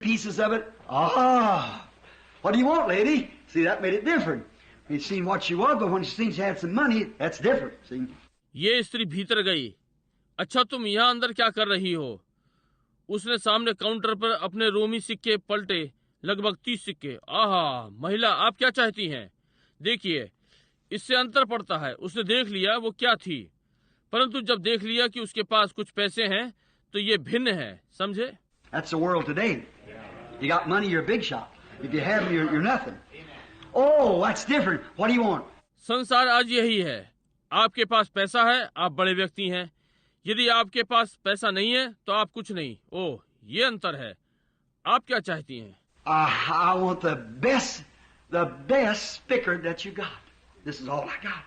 pieces of it. Ah, what do you want, lady? See, that made it different. You seen what she was, but when she seen she had some money, that's different. See? ये स्त्री भीतर गई। अच्छा, तुम यहाँ अंदर क्या कर रही हो? उसने सामने काउंटर पर अपने रोमी सिक्के पलटे, लगभग 30 सिक्के। आहा, महिला, आप क्या चाहती हैं? देखिए, इससे अंतर पड़ता है। उसने देख लिया वो क्या थी, परंतु जब देख लिया कि उसके पास कुछ पैसे हैं तो ये भिन्न है, समझे? That's the world today. You got money, you're a big shot. If you haven't, you're nothing. Oh, that's different. What do you want? संसार आज यही है। आपके पास पैसा है, आप बड़े व्यक्ति हैं। यदि आपके पास पैसा नहीं है तो आप कुछ नहीं। ओह, ये अंतर है। आप क्या चाहती हैं? I want the best spicker that you got. This is all I got.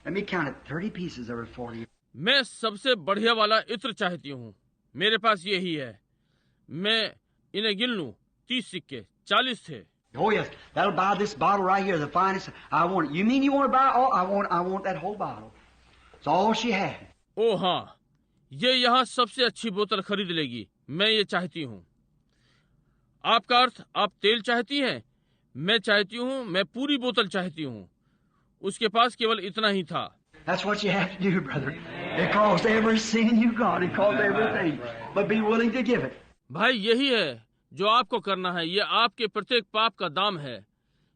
Let me count it. 30 pieces over 40. मैं सबसे बढ़िया वाला इत्र चाहती हूँ। मेरे पास यही है। मैं इन्हें गिन लूं। 30 सिक्के, 40 थे। Oh yes, that'll buy this bottle right here, the finest. I want it. You mean you want to buy all? I want that whole bottle. It's all she had. ओ हाँ, ये यहाँ सबसे अच्छी बोतल खरीद लेगी। मैं ये चाहती हूँ। आपका अर्थ, आप तेल चाहती हैं? मैं चाहती हूँ, मैं पूरी बोतल चाहती हूँ। उसके पास केवल इतना ही था। That's what you have to do, brother. It costs every sin you got. It costs everything. But be willing to give it. भाई, यही है जो आपको करना है। ये आपके प्रत्येक पाप का दाम है।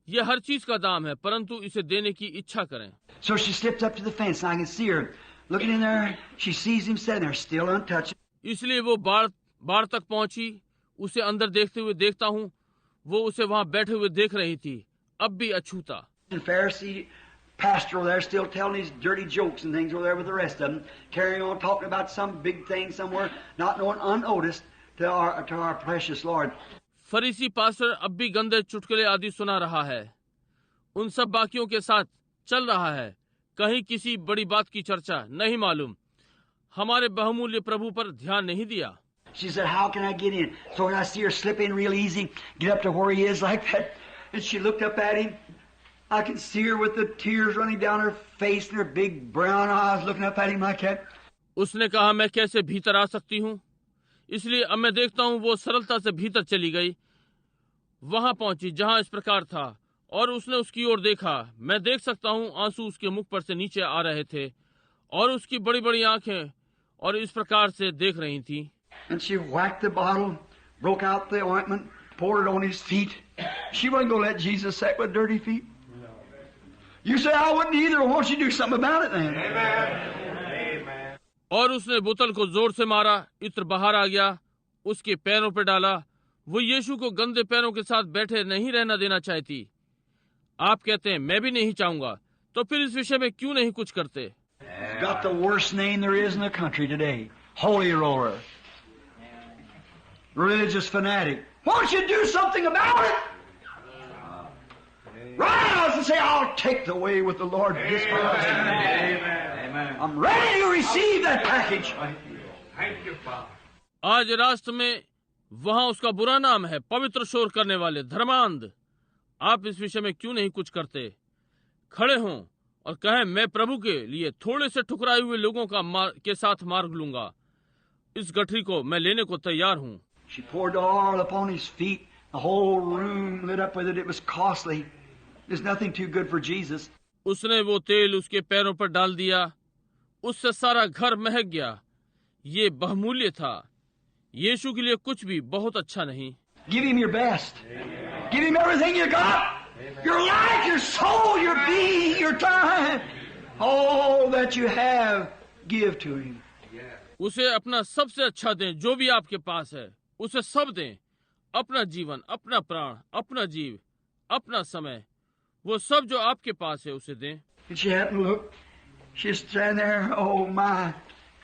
ये हर चीज का दाम है, परंतु इसे देने की इच्छा करें। So she slips up to the fence, and I can see her looking in there. She sees him sitting there, still untouched. इसलिए वो बाड़ तक पहुंची। उसे अंदर देखते हुए देखता हूँ। वो उसे वहां बैठे हुए देख रही थी, अब भी अछूता। And Pharisee pastor over there still telling his dirty jokes and things over there with the rest of them, carrying on talking about some big thing somewhere, not knowing unnoticed to our precious Lord. फरीसी pastor अब भी गंदे चुटकुले आदि सुना रहा है। उन सब बाकियों के साथ चल रहा है। कहीं किसी बड़ी बात की चर्चा, नहीं मालूम। हमारे बहुमूल्य प्रभु पर ध्यान नहीं दिया। She said, "How can I get in?" So I see her slip in real easy, get up to where he is like that. And she looked up at him. I can see her with the tears running down her face and her big brown eyes looking up at him like that. उसने कहा, मैं कैसे भीतर आ सकती हूँ? इसलिए अब मैं देखता हूँ वो सरलता से भीतर चली गई। वहां पहुंची जहां इस प्रकार था, और उसने उसकी ओर देखा। मैं देख सकता हूँ आंसू उसके मुख पर से नीचे आ रहे थे, और उसकी बड़ी बड़ी आंखें और इस प्रकार से देख रही थी। And she whacked the bottle, broke out the ointment, poured it on his feet. She wasn't going to let Jesus sit with dirty feet. You say, I wouldn't either. Why don't you do something about it then? Amen. और उसने बोतल को जोर से मारा। इत्र बाहर आ गया, उसके पैरों पर डाला। वो यीशु को गंदे पैरों के साथ बैठे नहीं रहना देना चाहती। आप कहते हैं, मैं भी नहीं चाहूंगा, तो फिर इस विषय में क्यों नहीं कुछ करते? Got the worst name there is in the country today. Holy roller. Religious fanatic. Why don't you do something about it? Rise and say, I'll take the way with the Lord. Amen. I'm ready to receive that package. Thank you, Father. आज राष्ट्र में वहां उसका बुरा नाम है, पवित्र शोर करने वाले, धर्मांध। आप इस विषय में क्यों नहीं कुछ करते? खड़े हों और कहें, मैं प्रभु के लिए थोड़े से ठुकराए हुए लोगों के साथ मार्ग लूंगा। इस गठरी को मैं लेने को तैयार हूं। She poured the oil upon his feet. The whole room lit up with it. It was costly. There's nothing too good for Jesus. उसने वो तेल उसके पैरों पर डाल दिया। उससे सारा घर महक गया। ये बहुमूल्य था। यीशु के लिए कुछ भी बहुत अच्छा नहीं। Give him your best. Give him everything you got. Your life, your soul, your being, your time. All that you have, give to him. उसे अपना सबसे अच्छा दें, जो भी आपके पास है, उसे सब दें। अपना जीवन, अपना प्राण, अपना जीव, अपना समय, वो सब जो आपके पास है उसे दें। And she happened to look. She's standing there. Oh my!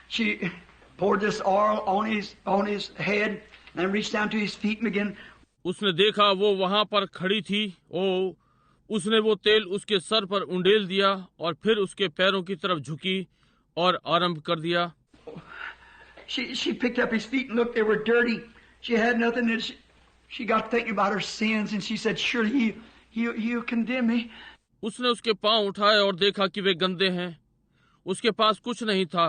She poured this oil on his head and reached down to his feet and began. उसने देखा वो वहां पर खड़ी थी। ओ, उसने वो तेल उसके सर पर उंडेल दिया और फिर उसके पैरों की तरफ झुकी और आरंभ कर दिया। She picked up his feet and looked. They were dirty. She had nothing. And she got thinking about her sins, and she said, "Surely he'll condemn me." उसने उसके पांव उठाए और देखा कि वे गंदे हैं। उसके पास कुछ नहीं था,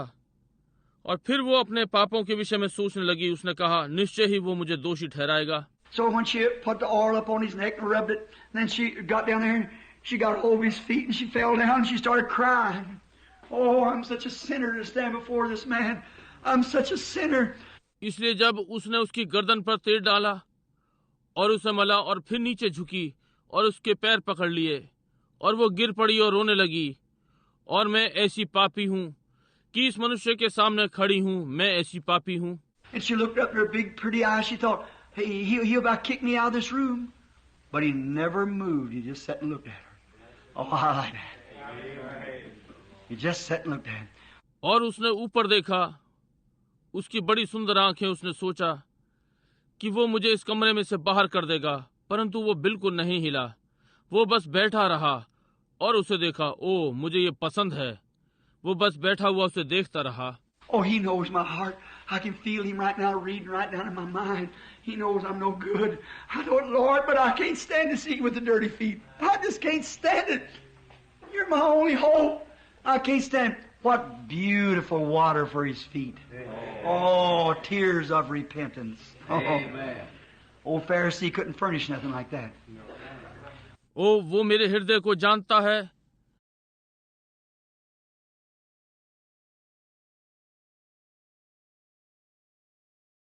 और फिर वो अपने पापों के विषय में सोचने लगी। उसने कहा, निश्चय ही वो मुझे दोषी ठहराएगा। So when she put the oil up on his neck and rubbed it, then she got down there and she got hold of his feet and she fell down and she started crying. Oh, I'm such a sinner to stand before this man. I'm such a sinner. इसलिए जब उसने उसकी गर्दन पर तेल डाला और उसे मला और फिर नीचे झुकी और उसके पैर पकड़ लिए और वो गिर पड़ी और रोने लगी, और मैं ऐसी पापी हूँ कि इस मनुष्य के सामने खड़ी हूँ, मैं ऐसी पापी हूँ. And she looked up in her big pretty eyes. She thought, hey, he'll about kick me out of this room. But he never moved. He just sat and looked at her. Oh, I like that. He just sat and looked at her. और उसने ऊपर देखा, उसकी बड़ी सुंदर आंखें. उसने सोचा कि वो मुझे इस कमरे में से बाहर कर देगा, परंतु वो बिल्कुल नहीं हिला. वो बस बैठा रहा और उसे देखा. ओ, मुझे ये पसंद है. वो बस बैठा हुआ उसे देखता रहा. Oh, he knows my heart. I can feel him right now, reading right down in my mind. He knows I'm no good. I know it, Lord, but I can't stand to see you with the dirty feet. I just can't stand it. You're my only hope. I can't stand. What beautiful water for his feet. Oh, tears of repentance. Oh, Amen. old Pharisee couldn't furnish nothing like that. ओ, वो मेरे हृदय को जानता है